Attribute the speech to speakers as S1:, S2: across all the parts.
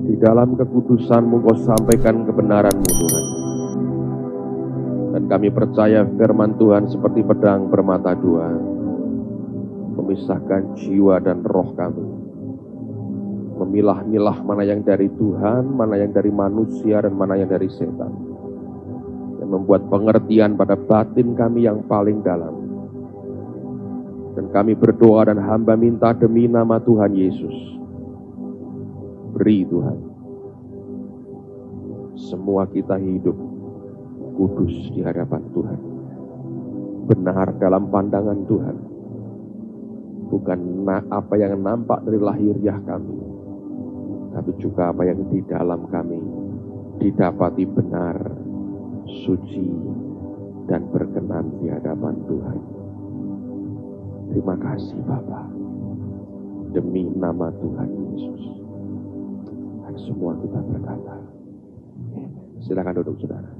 S1: Di dalam kekudusan-Mu Kau sampaikan kebenaran-Mu Tuhan. Dan kami percaya firman Tuhan seperti pedang bermata dua, memisahkan jiwa dan roh kami, memilah-milah mana yang dari Tuhan, mana yang dari manusia, dan mana yang dari setan, dan membuat pengertian pada batin kami yang paling dalam. Dan kami berdoa dan hamba minta demi nama Tuhan Yesus, beri Tuhan, semua kita hidup kudus di hadapan Tuhan, benar dalam pandangan Tuhan, bukan apa yang nampak dari lahiriah kami, tapi juga apa yang di dalam kami didapati benar, suci, dan berkenan di hadapan Tuhan. Terima kasih Bapa, demi nama Tuhan Yesus. Dan semua kita berkata, silakan duduk saudara.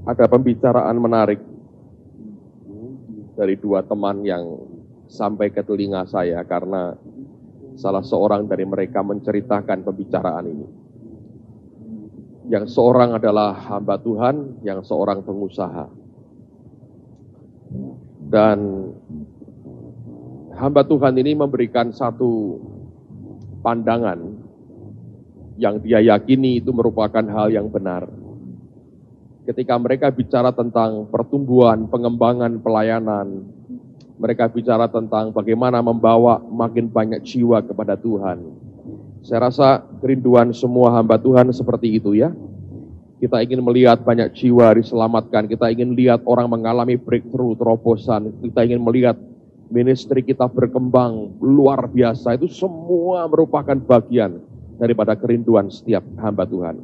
S1: Ada pembicaraan menarik dari dua teman yang sampai ke telinga saya karena salah seorang dari mereka menceritakan pembicaraan ini. Yang seorang adalah hamba Tuhan, yang seorang pengusaha. Dan hamba Tuhan ini memberikan satu pandangan yang dia yakini itu merupakan hal yang benar. Ketika mereka bicara tentang pertumbuhan, pengembangan pelayanan, mereka bicara tentang bagaimana membawa makin banyak jiwa kepada Tuhan. Saya rasa kerinduan semua hamba Tuhan seperti itu ya. Kita ingin melihat banyak jiwa diselamatkan, kita ingin lihat orang mengalami breakthrough, terobosan, kita ingin melihat ministry kita berkembang luar biasa. Itu semua merupakan bagian daripada kerinduan setiap hamba Tuhan.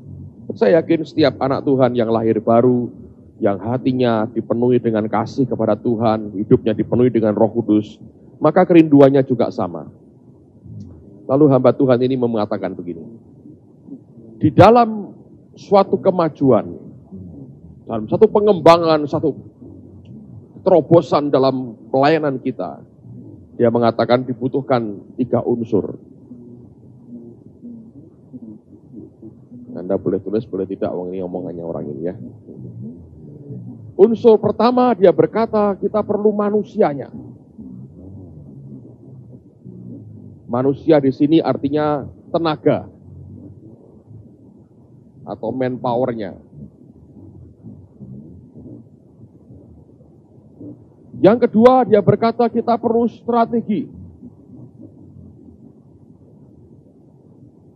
S1: Saya yakin setiap anak Tuhan yang lahir baru, yang hatinya dipenuhi dengan kasih kepada Tuhan, hidupnya dipenuhi dengan Roh Kudus, maka kerinduannya juga sama. Lalu hamba Tuhan ini mengatakan begini, di dalam suatu kemajuan, dalam satu pengembangan, satu terobosan dalam pelayanan kita, dia mengatakan dibutuhkan 3 unsur. Anda boleh tulis, boleh tidak, ini omongannya orang ini ya. Unsur pertama dia berkata kita perlu manusianya. Manusia di sini artinya tenaga atau manpower-nya. Yang kedua dia berkata kita perlu strategi.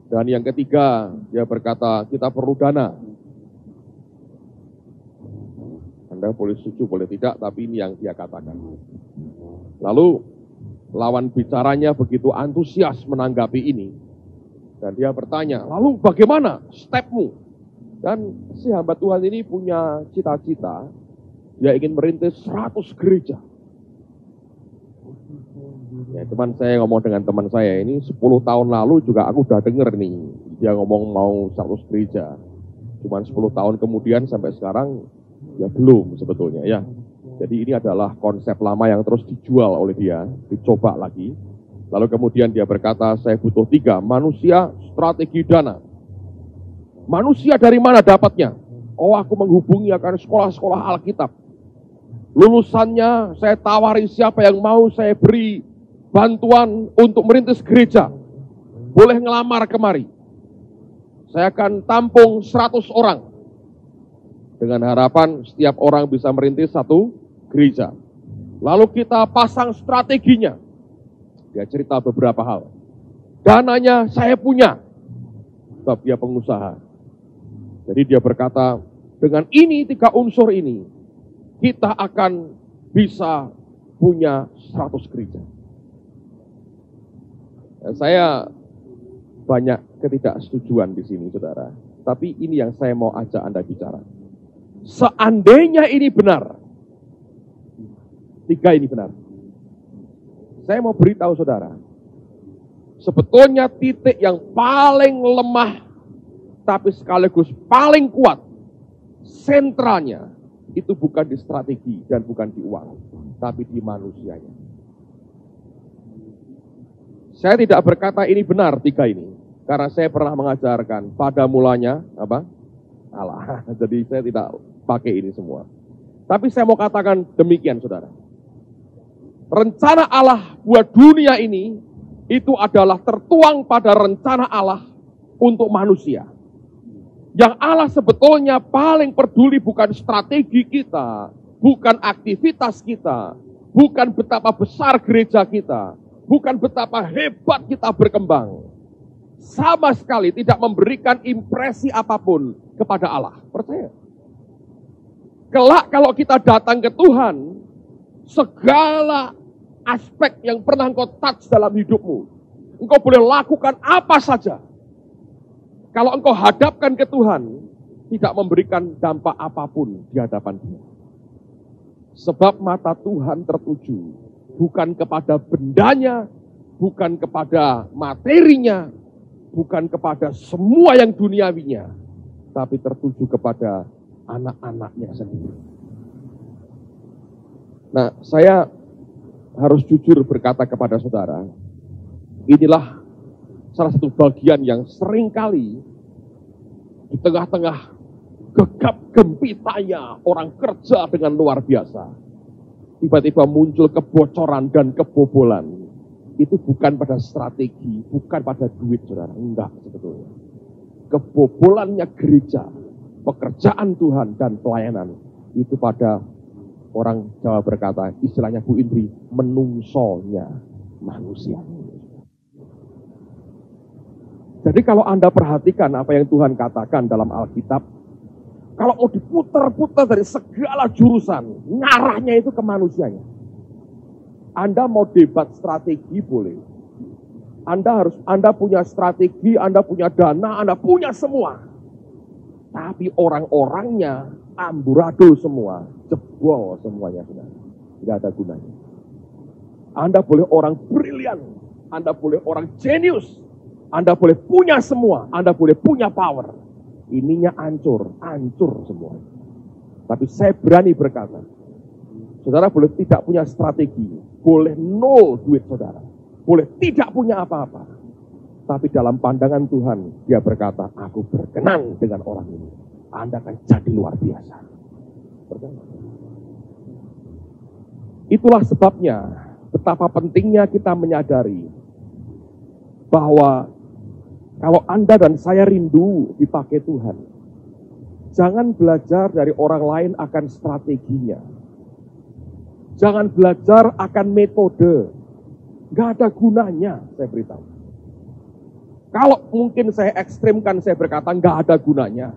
S1: Dan yang ketiga dia berkata kita perlu dana. Anda boleh setuju, boleh tidak, tapi ini yang dia katakan. Lalu lawan bicaranya begitu antusias menanggapi ini. Dan dia bertanya, lalu bagaimana stepmu? Dan si hamba Tuhan ini punya cita-cita, dia ingin merintis 100 gereja. Ya, teman saya ngomong dengan teman saya ini 10 tahun lalu juga aku udah denger nih. Dia ngomong mau 100 gereja. Cuman 10 tahun kemudian sampai sekarang ya belum sebetulnya ya. Jadi ini adalah konsep lama yang terus dijual oleh dia, dicoba lagi. Lalu kemudian dia berkata, saya butuh 3, manusia, strategi, dana. Manusia dari mana dapatnya? Oh, aku menghubungi akan sekolah-sekolah Alkitab. Lulusannya saya tawari siapa yang mau saya beri bantuan untuk merintis gereja. Boleh ngelamar kemari. Saya akan tampung 100 orang. Dengan harapan setiap orang bisa merintis 1 gereja. Lalu kita pasang strateginya. Dia cerita beberapa hal. Dananya saya punya. Sebab dia pengusaha. Jadi dia berkata, dengan ini 3 unsur ini, kita akan bisa punya 100 gereja. Dan saya banyak ketidaksetujuan di sini, saudara. Tapi ini yang saya mau ajak Anda bicara. Seandainya ini benar, 3 ini benar. Saya mau beritahu saudara, sebetulnya titik yang paling lemah, tapi sekaligus paling kuat, sentralnya, itu bukan di strategi dan bukan di uang, tapi di manusianya. Saya tidak berkata ini benar tiga ini, karena saya pernah mengajarkan pada mulanya apa? Allah. Jadi saya tidak pakai ini semua. Tapi saya mau katakan demikian, saudara. Rencana Allah buat dunia ini itu adalah tertuang pada rencana Allah untuk manusia. Yang Allah sebetulnya paling peduli bukan strategi kita, bukan aktivitas kita, bukan betapa besar gereja kita, bukan betapa hebat kita berkembang. Sama sekali tidak memberikan impresi apapun kepada Allah. Percaya? Kelak kalau kita datang ke Tuhan, segala aspek yang pernah engkau touch dalam hidupmu, engkau boleh lakukan apa saja. Kalau engkau hadapkan ke Tuhan, tidak memberikan dampak apapun di hadapan Dia. Sebab mata Tuhan tertuju bukan kepada bendanya, bukan kepada materinya, bukan kepada semua yang duniawinya, tapi tertuju kepada anak-anaknya sendiri. Nah, saya harus jujur berkata kepada saudara, inilah salah satu bagian yang seringkali di tengah-tengah gegap gempitanya orang kerja dengan luar biasa, tiba-tiba muncul kebocoran dan kebobolan. Itu bukan pada strategi, bukan pada duit, saudara. Enggak sebetulnya. Kebobolannya gereja, pekerjaan Tuhan dan pelayanan, itu pada orang Jawa berkata, istilahnya Bu Indri, menungsonya manusia. Jadi kalau Anda perhatikan apa yang Tuhan katakan dalam Alkitab, kalau mau diputar-putar dari segala jurusan, ngarahnya itu ke manusianya. Anda mau debat strategi boleh. Anda punya strategi, Anda punya dana, Anda punya semua. Tapi orang-orangnya amburadul semua, jebol semuanya, saudara. Tidak ada gunanya. Anda boleh orang brilian, Anda boleh orang jenius, Anda boleh punya semua, Anda boleh punya power. Ininya hancur semua. Tapi saya berani berkata, saudara boleh tidak punya strategi, boleh nol duit saudara, boleh tidak punya apa-apa. Tapi dalam pandangan Tuhan, Dia berkata, aku berkenan dengan orang ini. Anda akan jadi luar biasa. Itulah sebabnya betapa pentingnya kita menyadari bahwa kalau Anda dan saya rindu dipakai Tuhan, jangan belajar dari orang lain akan strateginya. Jangan belajar akan metode. Gak ada gunanya, saya beritahu. Kalau mungkin saya ekstrimkan, saya berkata gak ada gunanya.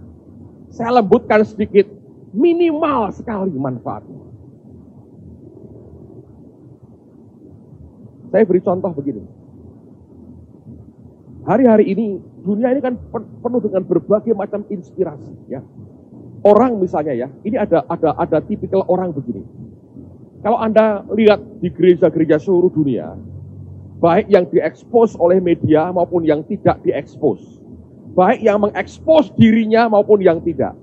S1: Saya lembutkan sedikit, minimal sekali manfaatnya. Saya beri contoh begini. Hari-hari ini, dunia ini kan penuh dengan berbagai macam inspirasi. Ya. Orang misalnya ya, ini ada tipikal orang begini. Kalau Anda lihat di gereja-gereja seluruh dunia, baik yang diekspos oleh media maupun yang tidak diekspos, baik yang mengekspos dirinya maupun yang tidak,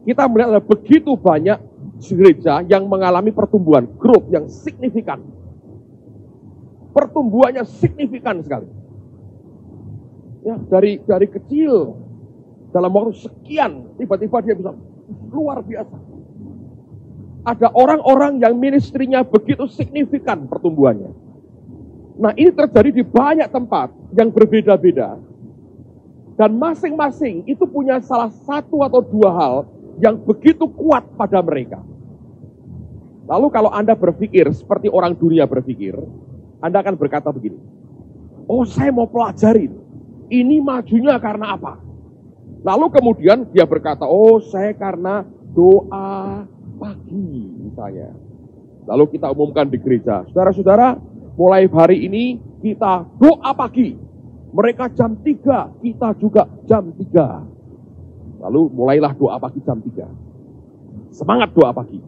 S1: kita melihat ada begitu banyak gereja yang mengalami pertumbuhan, growth yang signifikan. Pertumbuhannya signifikan sekali. Ya, dari kecil, dalam waktu sekian, tiba-tiba dia bisa luar biasa. Ada orang-orang yang ministrinya begitu signifikan pertumbuhannya. Nah, ini terjadi di banyak tempat yang berbeda-beda. Dan masing-masing itu punya salah satu atau dua hal yang begitu kuat pada mereka. Lalu kalau Anda berpikir seperti orang dunia berpikir, Anda akan berkata begini, oh saya mau pelajarin. Ini majunya karena apa? Lalu kemudian dia berkata, oh saya karena doa pagi misalnya. Lalu kita umumkan di gereja, saudara-saudara, mulai hari ini kita doa pagi. Mereka jam 3, kita juga jam 3. Lalu mulailah doa pagi jam 3. Semangat doa pagi.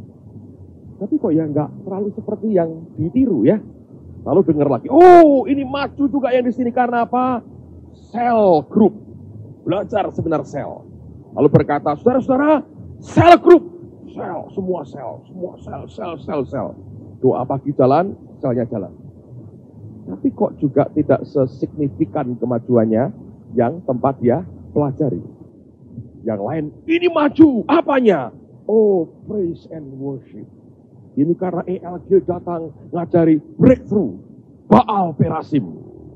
S1: Tapi kok ya enggak terlalu seperti yang ditiru ya. Lalu dengar lagi, oh ini maju juga yang di sini karena apa? Sel group. Belajar seminar sel. Lalu berkata, saudara-saudara, sel group semua sel. Doa pagi jalan, selnya jalan. Tapi kok juga tidak sesignifikan kemajuannya yang tempat dia pelajari. Yang lain, ini maju, apanya? Oh, praise and worship. Ini karena ELG datang ngajari breakthrough, Baal Perasim.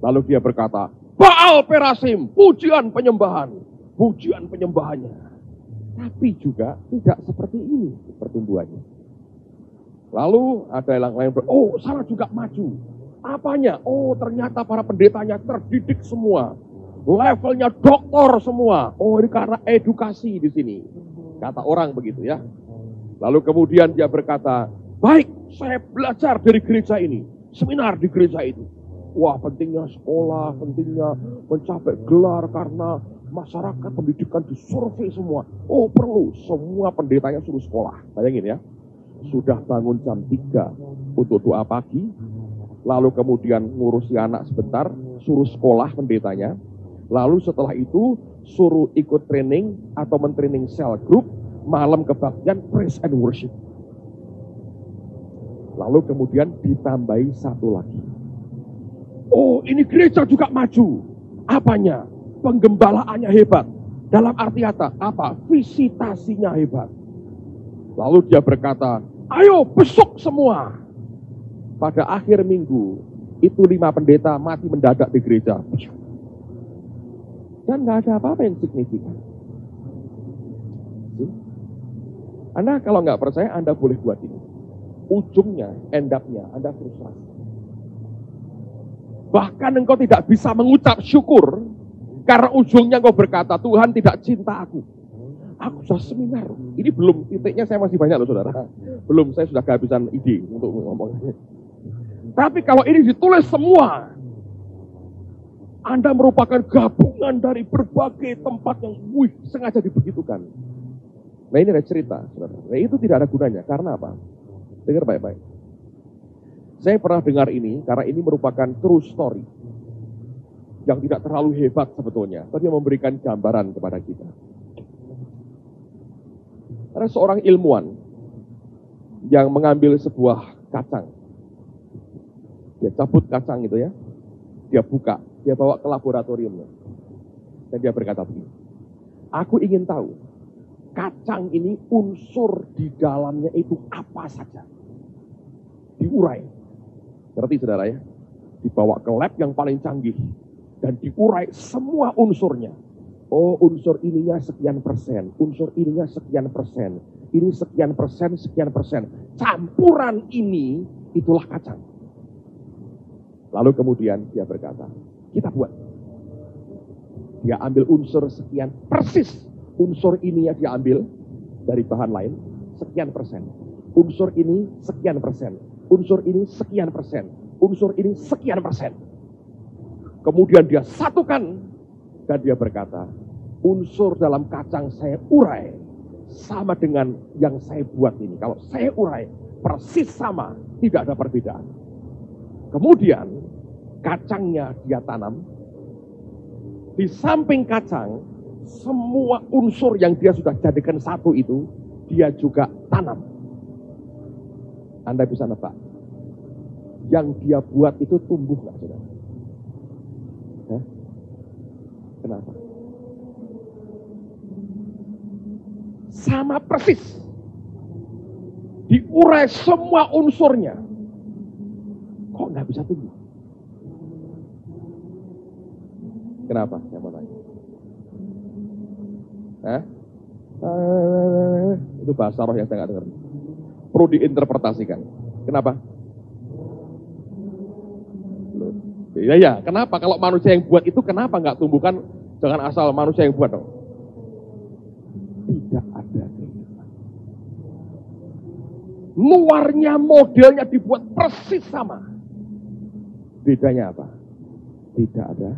S1: Lalu dia berkata, Baal Perasim, pujian penyembahannya. Tapi juga tidak seperti ini pertumbuhannya. Lalu ada yang lain, oh sana juga maju. Apanya? Oh ternyata para pendetanya terdidik semua. Levelnya doktor semua. Oh ini karena edukasi di sini. Kata orang begitu ya. Lalu kemudian dia berkata, baik saya belajar dari gereja ini. Seminar di gereja itu. Wah pentingnya sekolah, pentingnya mencapai gelar karena masyarakat pendidikan disurvei semua. Oh perlu, semua pendetanya suruh sekolah. Bayangin ya. Sudah bangun jam 3 untuk doa pagi. Lalu kemudian ngurusi anak sebentar, suruh sekolah pendetanya. Lalu setelah itu suruh ikut training atau mentraining cell group, malam kebaktian praise and worship. Lalu kemudian ditambahi satu lagi. Oh ini gereja juga maju. Apanya? Penggembalaannya hebat. Dalam arti apa? Visitasinya hebat. Lalu dia berkata, ayo besok semua. Pada akhir minggu, itu 5 pendeta mati mendadak di gereja. Dan gak ada apa-apa yang signifikan. Anda kalau nggak percaya, Anda boleh buat ini. Ujungnya, end up-nya, Anda frustrasi. Bahkan engkau tidak bisa mengucap syukur, karena ujungnya engkau berkata, Tuhan tidak cinta aku. Aku sudah seminar. Ini belum, titiknya saya masih banyak loh saudara. Belum, saya sudah kehabisan ide untuk ngomong. Tapi kalau ini ditulis semua, Anda merupakan gabungan dari berbagai tempat yang sengaja dibegitukan. Nah ini ada cerita, saudara. Nah itu tidak ada gunanya. Karena apa? Dengar baik-baik. Saya pernah dengar ini, karena ini merupakan true story. Yang tidak terlalu hebat sebetulnya, tapi memberikan gambaran kepada kita. Ada seorang ilmuwan yang mengambil sebuah kacang. Dia cabut kacang itu ya. Dia buka. Dia bawa ke laboratoriumnya. Dan dia berkata begini. Aku ingin tahu. Kacang ini unsur di dalamnya itu apa saja. Diurai. Ngerti saudara ya? Dibawa ke lab yang paling canggih. Dan diurai semua unsurnya. Oh unsur ininya sekian persen. Unsur ininya sekian persen. Ini sekian persen. Campuran ini itulah kacang. Lalu kemudian dia berkata, kita buat. Dia ambil unsur sekian persis. Unsur ini dia ambil dari bahan lain sekian persen. Unsur ini sekian persen. Unsur ini sekian persen. Unsur ini sekian persen. Kemudian dia satukan dan dia berkata, unsur dalam kacang saya urai sama dengan yang saya buat ini. Kalau saya urai persis sama, tidak ada perbedaan. Kemudian kacangnya dia tanam. Di samping kacang, semua unsur yang dia sudah jadikan satu itu, dia juga tanam. Anda bisa nebak. Yang dia buat itu tumbuh nggak, saudara? Hah? Kenapa? Sama persis. Diurai semua unsurnya. Kok nggak bisa tumbuh? Kenapa? Saya mau tanya. Hah? Itu bahasa roh yang saya nggak dengar. Perlu diinterpretasikan. Kenapa? Ya, kenapa? Kalau manusia yang buat itu, kenapa nggak tumbuhkan? Jangan asal manusia yang buat dong. Tidak ada kehidupan. Luarnya, modelnya dibuat persis sama. Bedanya apa? Tidak ada.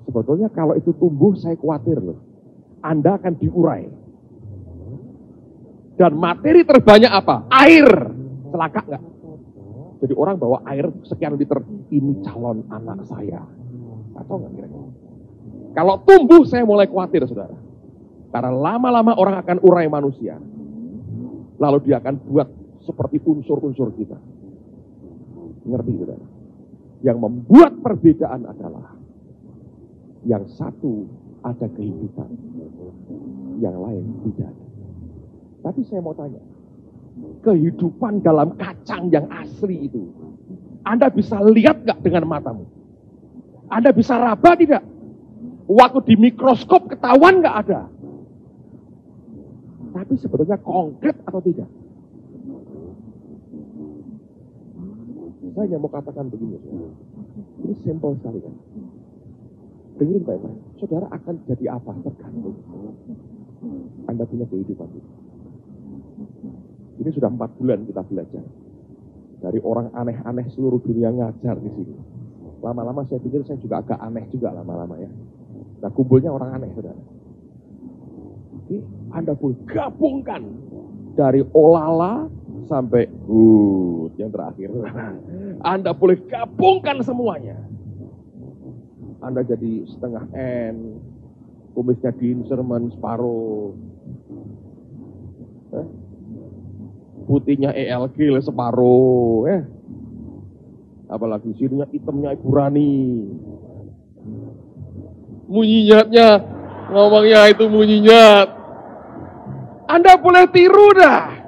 S1: Sebetulnya kalau itu tumbuh, saya khawatir loh. Anda akan diurai. Dan materi terbanyak apa? Air. Celaka nggak? Jadi orang bawa air sekian liter. Ini calon anak saya. Atau nggak kira-kira? Kalau tumbuh, saya mulai khawatir, saudara. Karena lama-lama orang akan urai manusia. Lalu dia akan buat seperti unsur-unsur kita. Ngerti saudara? Yang membuat perbedaan adalah yang satu ada kehidupan, yang lain tidak. Tapi saya mau tanya, kehidupan dalam kacang yang asli itu, Anda bisa lihat gak dengan matamu? Anda bisa raba tidak? Waktu di mikroskop ketahuan gak ada? Tapi sebetulnya konkret atau tidak? Saya hanya mau katakan begini, ini simple sekali kan. Dengerin baik-baik, saudara akan jadi apa tergantung Anda punya kehidupan itu. Ini sudah 4 bulan kita belajar. Dari orang aneh-aneh seluruh dunia ngajar di sini. Lama-lama saya pikir saya juga agak aneh juga lama-lama ya. Nah kumpulnya orang aneh saudara. Jadi Anda boleh gabungkan dari olala sampai yang terakhir. Anda boleh gabungkan semuanya. Anda jadi setengah N, kumisnya Dinserman separuh, putihnya ELG separuh, apalagi sininya hitamnya Ibu Rani, munyinyatnya, ngomongnya itu munyinyat. Anda boleh tiru dah.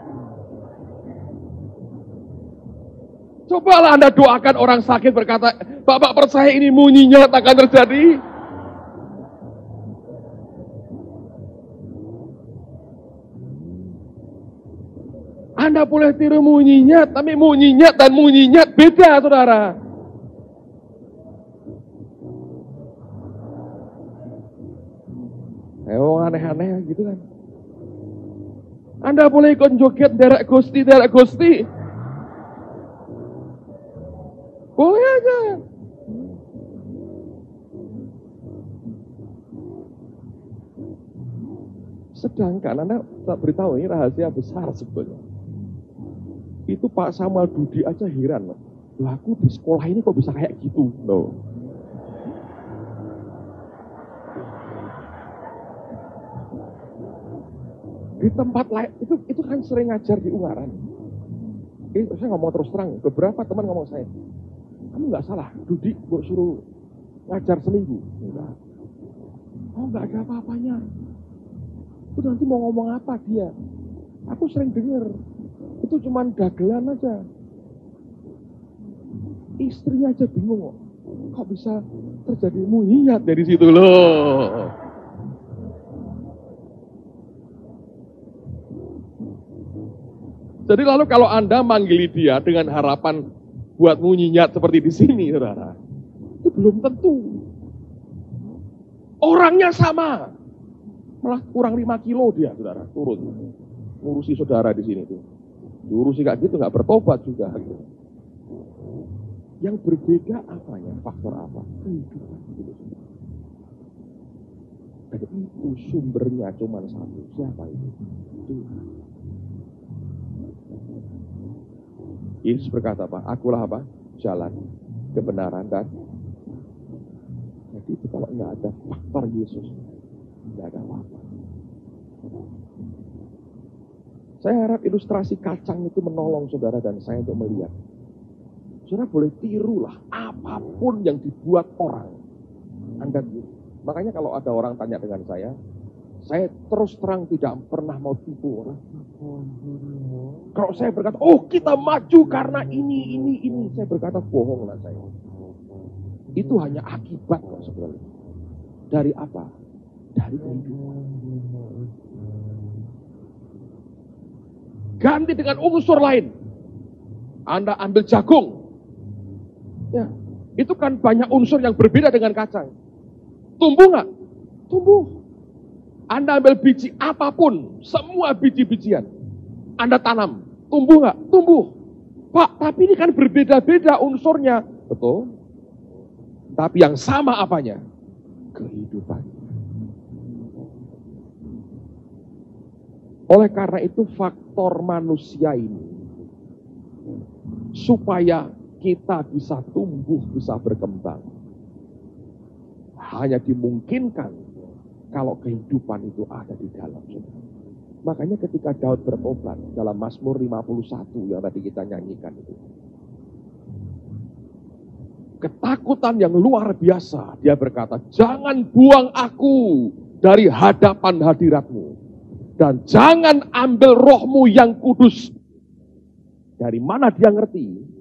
S1: Cobalah Anda doakan orang sakit berkata, Bapak percaya ini munyinyat akan terjadi. Anda boleh tiru munyinyat, tapi munyinyat dan munyinyat beda saudara. Aneh-aneh gitu kan. Anda boleh ikut joget derek gusti. Boleh aja. Sedangkan Anda tak beritahu ini rahasia besar sebetulnya. Itu Pak Samuel Dudi aja heran loh. Loh aku di sekolah ini kok bisa kayak gitu loh. Di tempat lain itu kan sering ngajar di Ungaran. Saya ngomong terus terang, beberapa teman ngomong saya, kamu nggak salah, Dudi gue suruh ngajar seminggu. Enggak. Oh nggak ada apa-apanya. Itu nanti mau ngomong apa dia? Aku sering dengar. Itu cuman dagelan aja. Istrinya aja bingung kok bisa terjadi munyinyat dari situ loh. Jadi lalu kalau Anda manggili dia dengan harapan buat munyinyat seperti di sini, saudara, itu belum tentu. Orangnya sama, malah kurang 5 kilo dia, saudara, turun. Ngurusi saudara di sini tuh. Ngurusi kayak gitu, nggak bertobat juga. Gitu. Yang berbeda apanya? Faktor apa? Kehidupan. Dan itu sumbernya cuma satu. Siapa itu? Tuhan. Yesus berkata apa? Akulah apa? Jalan, kebenaran, dan jadi itu kalau nggak ada faktor Yesus, nggak ada apa-apa. Saya harap ilustrasi kacang itu menolong saudara dan saya untuk melihat. Saudara boleh tirulah apapun yang dibuat orang. Anda tiru. Makanya kalau ada orang tanya dengan saya terus terang tidak pernah mau tipu orang. Kalau saya berkata, oh kita maju karena ini. Saya berkata, bohonglah saya. Itu hanya akibat kok sebenarnya. Dari apa? Dari kehidupan. Ganti dengan unsur lain. Anda ambil jagung. Ya, itu kan banyak unsur yang berbeda dengan kacang. Tumbuh nggak? Tumbuh. Anda ambil biji apapun, semua biji-bijian. Anda tanam. Tumbuh nggak? Tumbuh. Pak, tapi ini kan berbeda-beda unsurnya. Betul. Tapi yang sama apanya? Kehidupan. Oleh karena itu faktor manusia ini, supaya kita bisa tumbuh, bisa berkembang, hanya dimungkinkan kalau kehidupan itu ada di dalam saudara. Makanya ketika Daud bertobat dalam Mazmur 51 yang tadi kita nyanyikan itu, ketakutan yang luar biasa, dia berkata, jangan buang aku dari hadapan hadiratmu, dan jangan ambil rohmu yang kudus. Dari mana dia ngerti?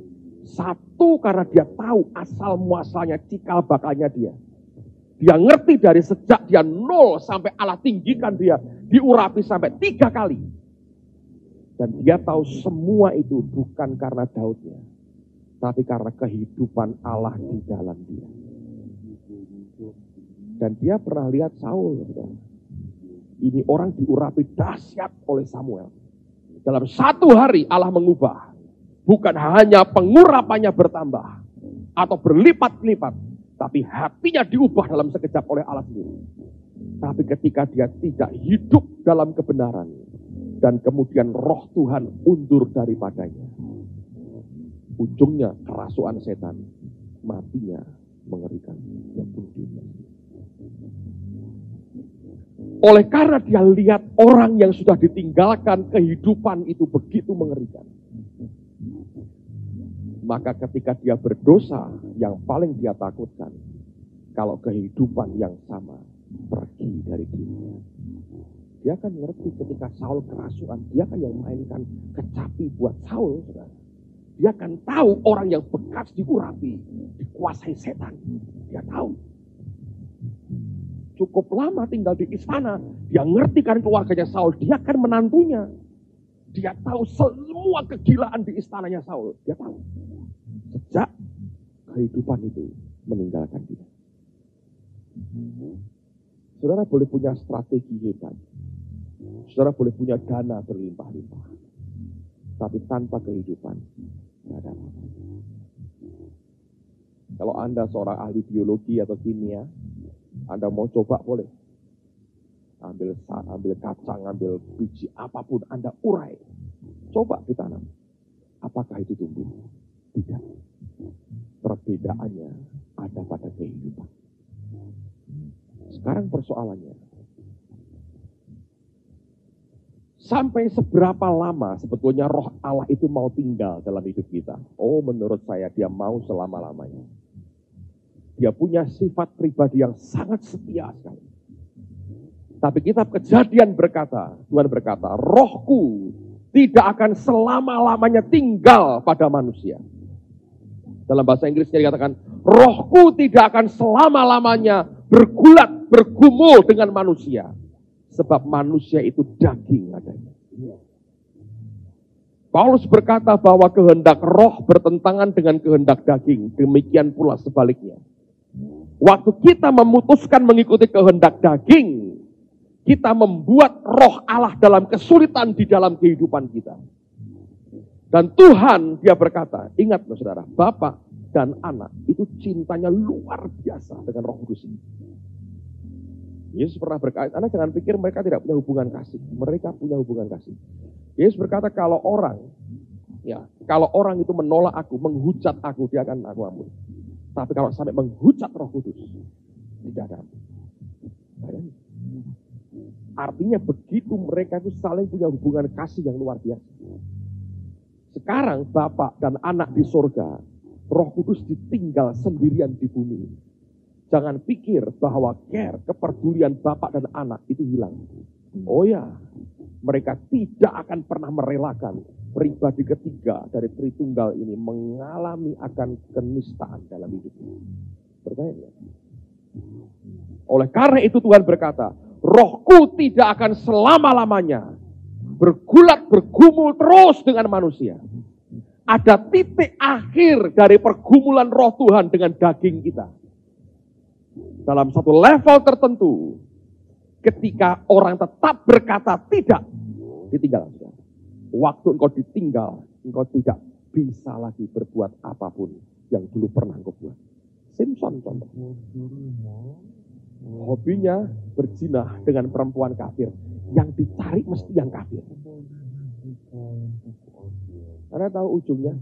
S1: Satu, karena dia tahu asal muasalnya, cikal bakalnya dia. Dia ngerti dari sejak dia 0 sampai Allah tinggikan dia, diurapi sampai 3 kali. Dan dia tahu semua itu bukan karena Daudnya, tapi karena kehidupan Allah di dalam dia. Dan dia pernah lihat Saul. Ini orang diurapi dahsyat oleh Samuel. Dalam 1 hari Allah mengubah. Bukan hanya pengurapannya bertambah atau berlipat-lipat, tapi hatinya diubah dalam sekejap oleh Allah sendiri. Tapi ketika dia tidak hidup dalam kebenaran, dan kemudian roh Tuhan undur daripadanya, ujungnya kerasukan setan, matinya mengerikan. Dia bunuh diri. Oleh karena dia lihat orang yang sudah ditinggalkan kehidupan itu begitu mengerikan, maka ketika dia berdosa, yang paling dia takutkan, kalau kehidupan yang sama pergi dari dirinya. Dia kan ngerti ketika Saul kerasukan, dia kan yang mainkan kecapi buat Saul. Saudara. Dia kan tahu orang yang bekas diurapi, dikuasai setan. Dia tahu. Cukup lama tinggal di istana, dia ngerti kan keluarganya Saul, dia kan menantunya. Dia tahu semua kegilaan di istananya Saul, dia tahu. Sejak kehidupan itu meninggalkan dia. Saudara boleh punya strategi hebat. Saudara boleh punya dana berlimpah-limpah. Tapi tanpa kehidupan, tidak ada apa-apa. Kalau Anda seorang ahli biologi atau kimia, Anda mau coba boleh. Ambil kacang, ambil biji, apapun Anda urai. Coba ditanam. Apakah itu tumbuh? Tidak. Perbedaannya ada pada kehidupan. Sekarang persoalannya, sampai seberapa lama sebetulnya roh Allah itu mau tinggal dalam hidup kita? Oh, menurut saya dia mau selama-lamanya. Dia punya sifat pribadi yang sangat setia sekali. Tapi kitab Kejadian berkata, Tuhan berkata, rohku tidak akan selama-lamanya tinggal pada manusia. Dalam bahasa Inggrisnya dikatakan, rohku tidak akan selama-lamanya bergulat, bergumul dengan manusia. Sebab manusia itu daging adanya. Paulus berkata bahwa kehendak roh bertentangan dengan kehendak daging. Demikian pula sebaliknya. Waktu kita memutuskan mengikuti kehendak daging, kita membuat roh Allah dalam kesulitan di dalam kehidupan kita. Dan Tuhan, dia berkata, ingat loh saudara, Bapak dan anak itu cintanya luar biasa dengan Roh Kudus ini. Yesus pernah berkata, Anda jangan pikir mereka tidak punya hubungan kasih. Mereka punya hubungan kasih. Yesus berkata, kalau orang itu menolak aku, menghujat aku, dia akan aku ampuni. Tapi kalau sampai menghujat Roh Kudus, tidak ada ampun. Artinya begitu mereka itu saling punya hubungan kasih yang luar biasa. Sekarang Bapak dan anak di surga, Roh Kudus ditinggal sendirian di bumi. Jangan pikir bahwa kepedulian Bapak dan anak itu hilang. Oh ya, mereka tidak akan pernah merelakan pribadi ketiga dari Tritunggal ini mengalami akan kenistaan dalam hidupnya. Percaya? Oleh karena itu Tuhan berkata, rohku tidak akan selama-lamanya bergulat, bergumul terus dengan manusia. Ada titik akhir dari pergumulan roh Tuhan dengan daging kita. Dalam satu level tertentu, ketika orang tetap berkata tidak, ditinggal. Waktu engkau ditinggal, engkau tidak bisa lagi berbuat apapun yang dulu pernah engkau buat. Simpson contoh. Hobinya berzinah dengan perempuan kafir. Yang dicari mesti yang kafir. Anda tahu ujungnya?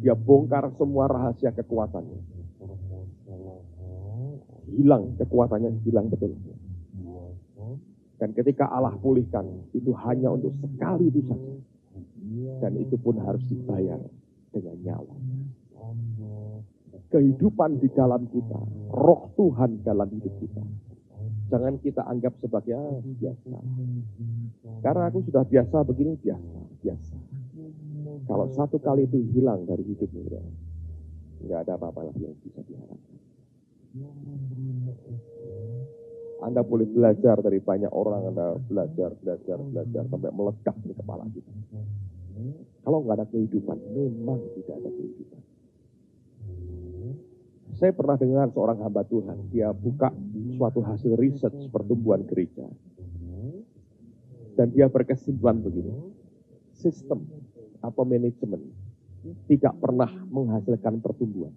S1: Dia bongkar semua rahasia kekuatannya. Hilang kekuatannya, hilang betul. Dan ketika Allah pulihkan, itu hanya untuk sekali itu saja. Dan itu pun harus dibayar dengan nyawa. Kehidupan di dalam kita, roh Tuhan dalam hidup kita. Jangan kita anggap sebagai biasa. Karena aku sudah biasa begini, biasa. Kalau satu kali itu hilang dari hidup kita, nggak ada apa-apa lagi yang bisa diharapkan. Anda boleh belajar dari banyak orang, Anda belajar sampai meledak di kepala kita. Kalau nggak ada kehidupan, memang tidak ada kehidupan. Saya pernah dengar seorang hamba Tuhan, dia buka suatu hasil riset pertumbuhan gereja. Dan dia berkesimpulan begini, sistem atau manajemen tidak pernah menghasilkan pertumbuhan.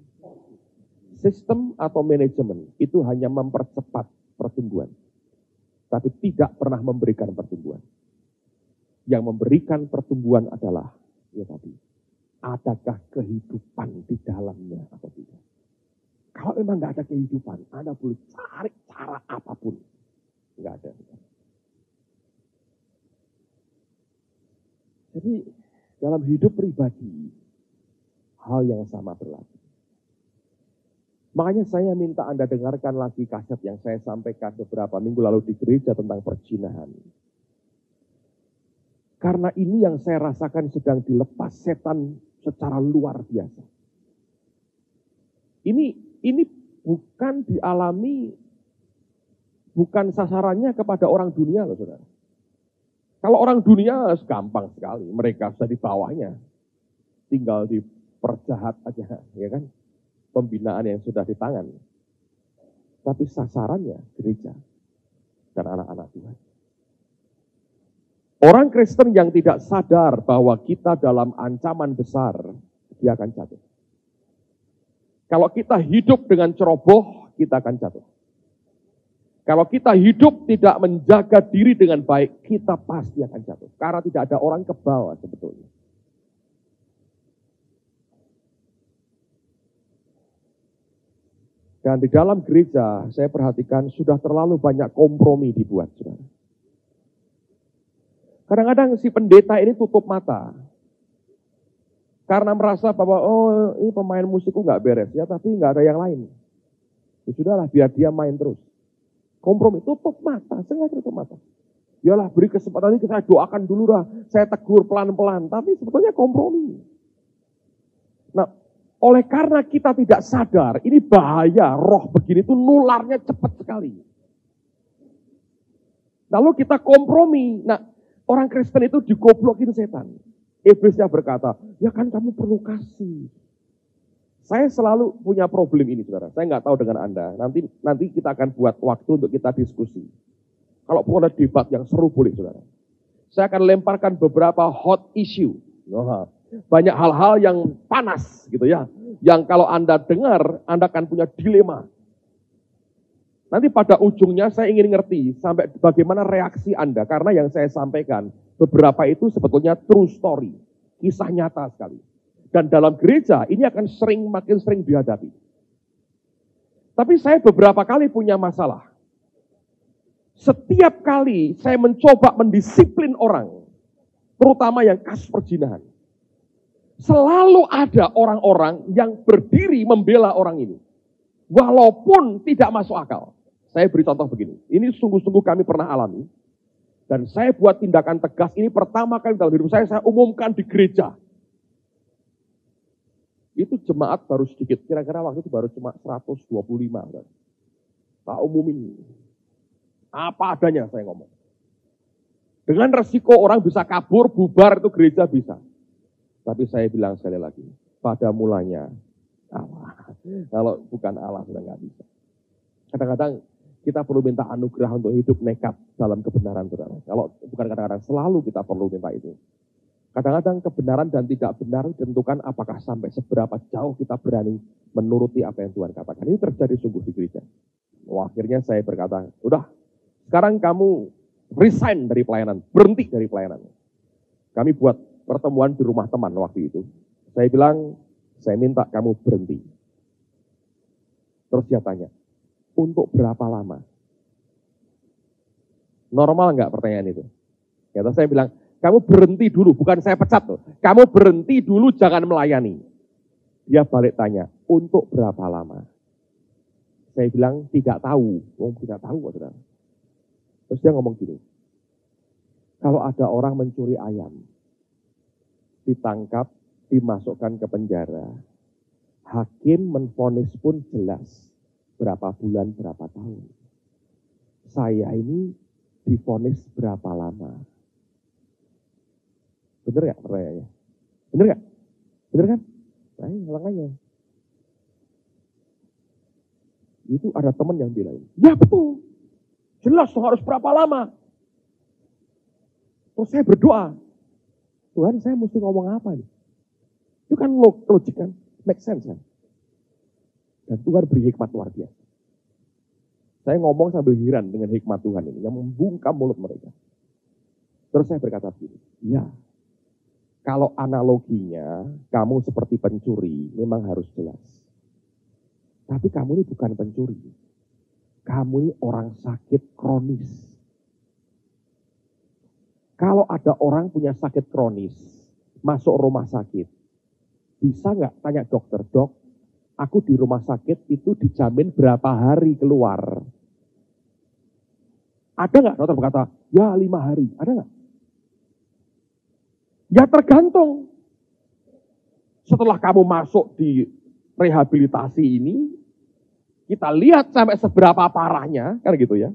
S1: Sistem atau manajemen itu hanya mempercepat pertumbuhan, tapi tidak pernah memberikan pertumbuhan. Yang memberikan pertumbuhan adalah, ya tadi, adakah kehidupan di dalamnya atau tidak. Kalau memang nggak ada kehidupan, Anda boleh cari cara apapun. Nggak ada. Jadi dalam hidup pribadi, hal yang sama berlaku. Makanya saya minta Anda dengarkan lagi kaset yang saya sampaikan beberapa minggu lalu di gereja tentang perjinahan. Karena ini yang saya rasakan sedang dilepas setan secara luar biasa. Ini bukan dialami, bukan sasarannya kepada orang dunia loh saudara. Kalau orang dunia gampang sekali, mereka sudah di bawahnya, tinggal diperjahat aja, ya kan? Pembinaan yang sudah di tangan. Tapi sasarannya gereja dan anak-anak Tuhan. Orang Kristen yang tidak sadar bahwa kita dalam ancaman besar, dia akan jatuh. Kalau kita hidup dengan ceroboh, kita akan jatuh. Kalau kita hidup tidak menjaga diri dengan baik, kita pasti akan jatuh. Karena tidak ada orang ke bawah sebetulnya. Dan di dalam gereja, saya perhatikan sudah terlalu banyak kompromi dibuat. Saudara. Kadang-kadang si pendeta ini tutup mata. Karena merasa bahwa, ini pemain musikku nggak beres. Ya, tapi nggak ada yang lain. Ya sudahlah, biar dia main terus. Kompromi, tutup mata, sengaja tutup mata. Yalah, beri kesempatan ini, saya doakan dulu lah. Saya tegur pelan-pelan. Tapi sebetulnya kompromi. Nah, oleh karena kita tidak sadar, ini bahaya, roh begini itu nularnya cepat sekali. Lalu kita kompromi. Nah, orang Kristen itu digoblokin setan. Iblisnya berkata, ya kan kamu perlu kasih. Saya selalu punya problem ini, saudara. Saya nggak tahu dengan Anda. Nanti kita akan buat waktu untuk kita diskusi. Kalau perlu ada debat yang seru boleh, saudara. Saya akan lemparkan beberapa hot issue. Banyak hal-hal yang panas, gitu ya. Yang kalau Anda dengar, Anda akan punya dilema. Nanti pada ujungnya saya ingin ngerti sampai bagaimana reaksi Anda. Karena yang saya sampaikan, beberapa itu sebetulnya true story. Kisah nyata sekali. Dan dalam gereja ini akan makin sering dihadapi. Tapi saya beberapa kali punya masalah. Setiap kali saya mencoba mendisiplin orang, terutama yang kasus perzinahan, selalu ada orang-orang yang berdiri membela orang ini. Walaupun tidak masuk akal. Saya beri contoh begini. Ini sungguh-sungguh kami pernah alami. Dan saya buat tindakan tegas ini pertama kali dalam hidup saya umumkan di gereja. Itu jemaat baru sedikit. Kira-kira waktu itu baru cuma 125. Tak umumin. Apa adanya saya ngomong. Dengan resiko orang bisa kabur, bubar itu gereja bisa. Tapi saya bilang sekali lagi. Pada mulanya Allah. Kalau bukan Allah sudah nggak bisa. Kadang-kadang kita perlu minta anugerah untuk hidup nekat dalam kebenaran, saudara. Kalau bukan kadang-kadang, selalu kita perlu minta itu. Kadang-kadang kebenaran dan tidak benar ditentukan apakah sampai seberapa jauh kita berani menuruti apa yang Tuhan katakan. Ini terjadi sungguh di gereja. Akhirnya saya berkata, udah, sekarang kamu resign dari pelayanan, berhenti dari pelayanan. Kami buat pertemuan di rumah teman waktu itu. Saya bilang, saya minta kamu berhenti. Terus dia tanya, untuk berapa lama? Normal nggak pertanyaan itu? Ya, terus saya bilang, kamu berhenti dulu, bukan saya pecat loh. Kamu berhenti dulu, jangan melayani. Dia balik tanya, untuk berapa lama? Saya bilang, tidak tahu. Oh, tidak tahu, saudara. Terus dia ngomong gini, kalau ada orang mencuri ayam, ditangkap, dimasukkan ke penjara, hakim menvonis pun jelas, berapa bulan, berapa tahun. Saya ini divonis berapa lama? Bener gak pertanyaannya? Bener gak? Bener kan? Nah, makanya. Itu ada teman yang bilang, ya betul, jelas harus berapa lama. Terus saya berdoa, Tuhan saya mesti ngomong apa nih? Itu kan logik kan, make sense kan? Dan Tuhan beri hikmat luar biasa. Saya ngomong sambil heran dengan hikmat Tuhan ini, yang membungkam mulut mereka. Terus saya berkata begini, ya, kalau analoginya kamu seperti pencuri, memang harus jelas. Tapi kamu ini bukan pencuri. Kamu ini orang sakit kronis. Kalau ada orang punya sakit kronis, masuk rumah sakit, bisa nggak tanya dokter, dok, aku di rumah sakit itu dijamin berapa hari keluar? Ada nggak dokter berkata, ya 5 hari, ada nggak? Ya tergantung. Setelah kamu masuk di rehabilitasi ini, kita lihat sampai seberapa parahnya, kan gitu ya.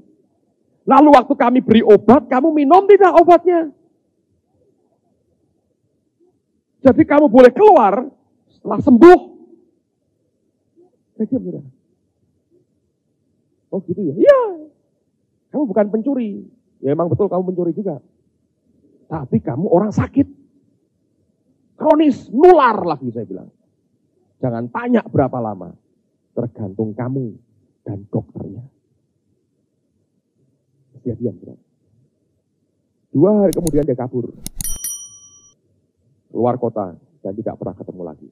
S1: Lalu waktu kami beri obat, kamu minum tidak obatnya? Jadi kamu boleh keluar setelah sembuh. Oh gitu ya? Iya. Kamu bukan pencuri. Ya emang betul kamu pencuri juga. Tapi kamu orang sakit. Kronis, nular lagi saya bilang. Jangan tanya berapa lama. Tergantung kamu dan dokternya. Dia diam. 2 hari kemudian dia kabur. Keluar kota dan tidak pernah ketemu lagi.